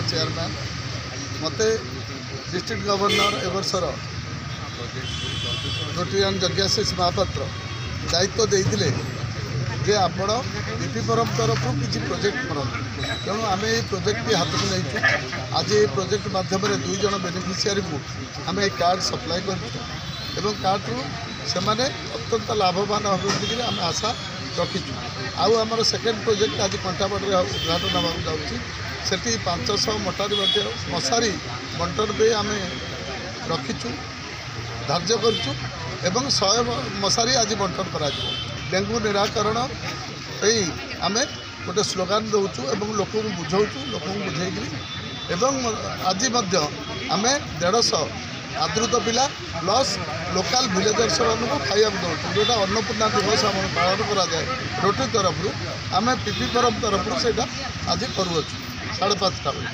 Chairman मते district governor एवर्षर रोटियान यज्ञाशीष Mahapatra दायित्व देते जे आपण बीपी परम तरफ किसी प्रोजेक्ट करते तेणु आम ये प्रोजेक्ट हाथ में नहीं आज ये प्रोजेक्ट माध्यम 2 जन बेनिफिशियरी को आम ये कार्ड सप्लाई कर कार्ड रु से अत्यंत लाभवान होगी आम आशा रखीचु। आमर सेकेंड प्रोजेक्ट आज कंठापटे उद्घाटन होगा जाऊँगी सेठी 500 मोटारी मशारी बंटन पे आम रखीचु धार्य करूँ 100 मशारी आज बंटन कर डेंगू निराकरण आम गोटे स्लोगान दौचु लोक बुझाऊँ लोक बुझेगी आज आम 150 आदृत पिला प्लस लोकल भिलेजर्स मानक खाया दौर जोटा अन्नपूर्णा दिवस आम पालन कराए रोटरी तरफ आम पीपी फरम तरफ से आज करुँ 5:30 बजे।